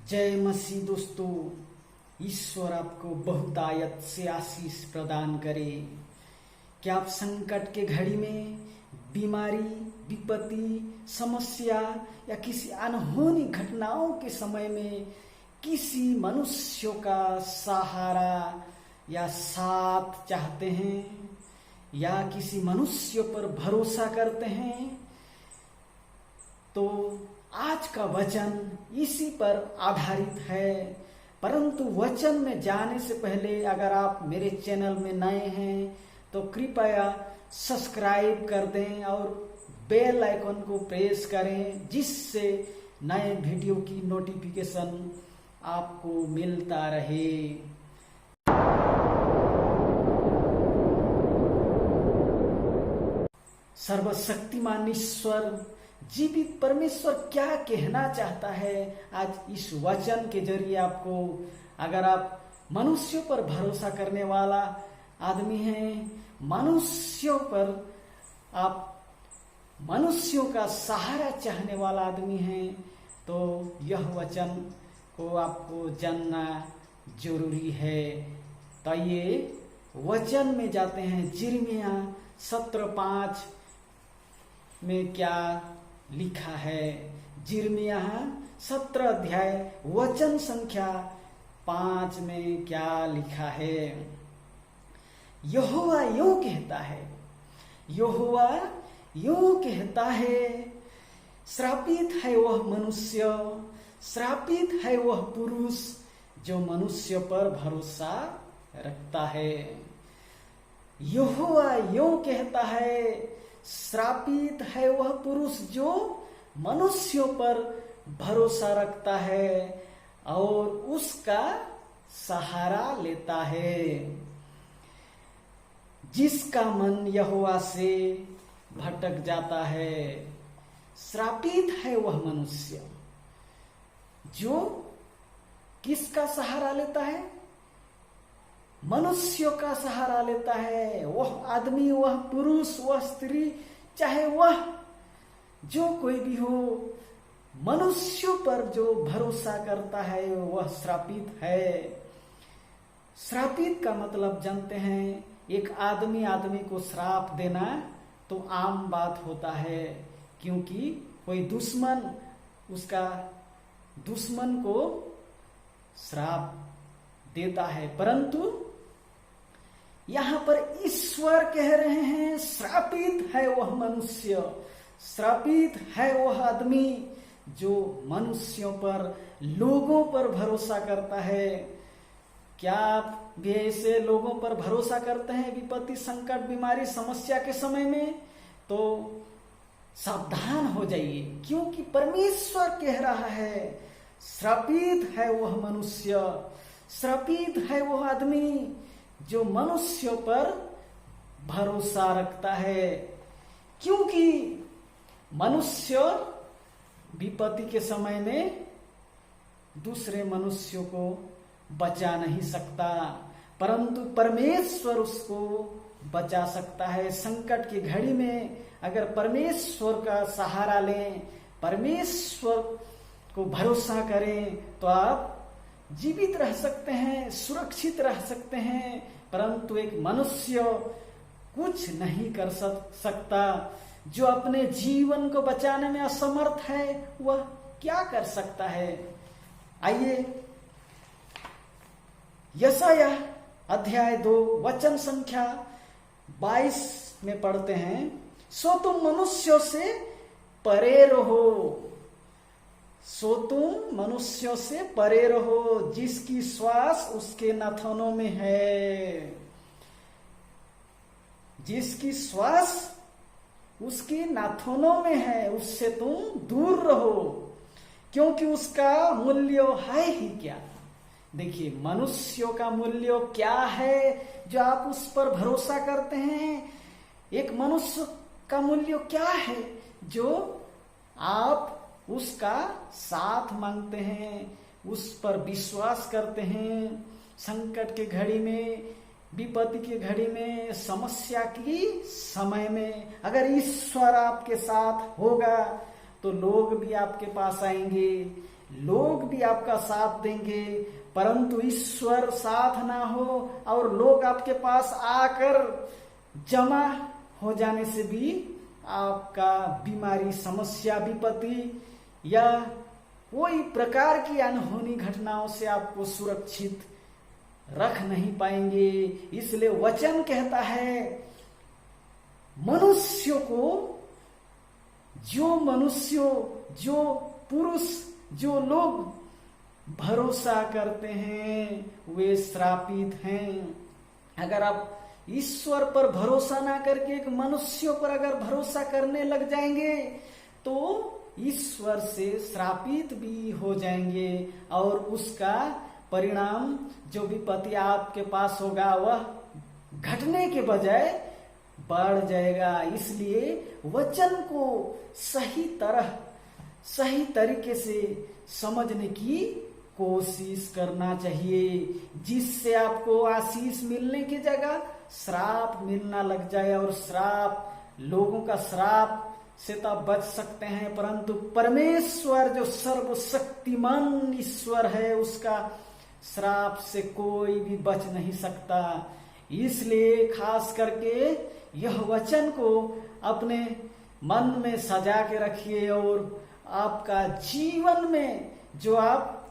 जय मसीह दोस्तों। ईश्वर आपको बहुतायत से आशीष प्रदान करे। क्या आप संकट के घड़ी में बीमारी, विपत्ति, समस्या या किसी अनहोनी घटनाओं के समय में किसी मनुष्य का सहारा या साथ चाहते हैं या किसी मनुष्य पर भरोसा करते हैं? तो आज का वचन इसी पर आधारित है। परंतु वचन में जाने से पहले अगर आप मेरे चैनल में नए हैं तो कृपया सब्सक्राइब कर दें और बेल आइकन को प्रेस करें, जिससे नए वीडियो की नोटिफिकेशन आपको मिलता रहे। सर्वशक्तिमान ईश्वर, जीवित परमेश्वर क्या कहना चाहता है आज इस वचन के जरिए आपको। अगर आप मनुष्यों पर भरोसा करने वाला आदमी हैं, मनुष्यों पर आप मनुष्यों का सहारा चाहने वाला आदमी हैं, तो यह वचन को आपको जानना जरूरी है। तो ये वचन में जाते हैं। यिर्मयाह 17:5 में क्या लिखा है? यिर्मयाह 17 अध्याय वचन संख्या 5 में क्या लिखा है? यहोवा यूं कहता है, यहोवा यूं कहता है, श्रापित है वह मनुष्य, श्रापित है वह पुरुष जो मनुष्य पर भरोसा रखता है। यहोवा यूं कहता है, श्रापित है वह पुरुष जो मनुष्यों पर भरोसा रखता है और उसका सहारा लेता है, जिसका मन यहोवा से भटक जाता है। श्रापित है वह मनुष्य जो किसका सहारा लेता है? मनुष्यों का सहारा लेता है। वह आदमी, वह पुरुष, वह स्त्री, चाहे वह जो कोई भी हो, मनुष्यों पर जो भरोसा करता है वह श्रापित है। श्रापित का मतलब जानते हैं, एक आदमी को श्राप देना तो आम बात होता है, क्योंकि कोई दुश्मन उसका दुश्मन को श्राप देता है। परंतु यहां पर ईश्वर कह रहे हैं, श्रापित है वह मनुष्य, श्रापित है वह आदमी जो मनुष्यों पर, लोगों पर भरोसा करता है। क्या आप भी ऐसे लोगों पर भरोसा करते हैं विपत्ति, संकट, बीमारी, समस्या के समय में? तो सावधान हो जाइए, क्योंकि परमेश्वर कह रहा है, श्रापित है वह मनुष्य, श्रापित है वह आदमी जो मनुष्यों पर भरोसा रखता है। क्योंकि मनुष्य विपत्ति के समय में दूसरे मनुष्यों को बचा नहीं सकता, परंतु परमेश्वर उसको बचा सकता है। संकट की घड़ी में अगर परमेश्वर का सहारा लें, परमेश्वर को भरोसा करें, तो आप जीवित रह सकते हैं, सुरक्षित रह सकते हैं। परंतु एक मनुष्य कुछ नहीं कर सकता। जो अपने जीवन को बचाने में असमर्थ है, वह क्या कर सकता है? आइए यशायाह अध्याय 2 वचन संख्या 22 में पढ़ते हैं। सो तुम मनुष्यों से परे रहो, सो तुम मनुष्यों से परे रहो, जिसकी श्वास उसके नाथनों में है, जिसकी श्वास उसके नाथनों में है, उससे तुम दूर रहो, क्योंकि उसका मूल्य है ही क्या। देखिए, मनुष्यों का मूल्य क्या है जो आप उस पर भरोसा करते हैं? एक मनुष्य का मूल्य क्या है जो आप उसका साथ मांगते हैं, उस पर विश्वास करते हैं? संकट के घड़ी में, विपत्ति की घड़ी में, समस्या की समय में अगर ईश्वर आपके साथ होगा तो लोग भी आपके पास आएंगे, लोग भी आपका साथ देंगे, परंतु ईश्वर साथ ना हो और लोग आपके पास आकर जमा हो जाने से भी आपका बीमारी, समस्या, विपत्ति या कोई प्रकार की अनहोनी घटनाओं से आपको सुरक्षित रख नहीं पाएंगे। इसलिए वचन कहता है मनुष्यों को, जो पुरुष, जो लोग भरोसा करते हैं वे श्रापित हैं। अगर आप ईश्वर पर भरोसा ना करके एक मनुष्यों पर अगर भरोसा करने लग जाएंगे तो ईश्वर से श्रापित भी हो जाएंगे और उसका परिणाम, जो विपत्ति आपके पास होगा वह घटने के बजाय बढ़ जाएगा। इसलिए वचन को सही तरीके से समझने की कोशिश करना चाहिए, जिससे आपको आशीष मिलने की जगह श्राप मिलना लग जाए। और श्राप, लोगों का श्राप से तो बच सकते हैं, परंतु परमेश्वर जो सर्वशक्तिमान ईश्वर है उसका श्राप से कोई भी बच नहीं सकता। इसलिए खास करके यह वचन को अपने मन में सजा के रखिए और आपका जीवन में जो आप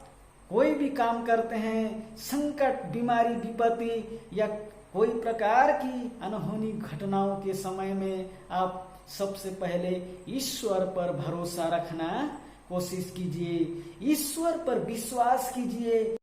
कोई भी काम करते हैं, संकट, बीमारी, विपत्ति या कोई प्रकार की अनहोनी घटनाओं के समय में आप सबसे पहले ईश्वर पर भरोसा रखना कोशिश कीजिए, ईश्वर पर विश्वास कीजिए।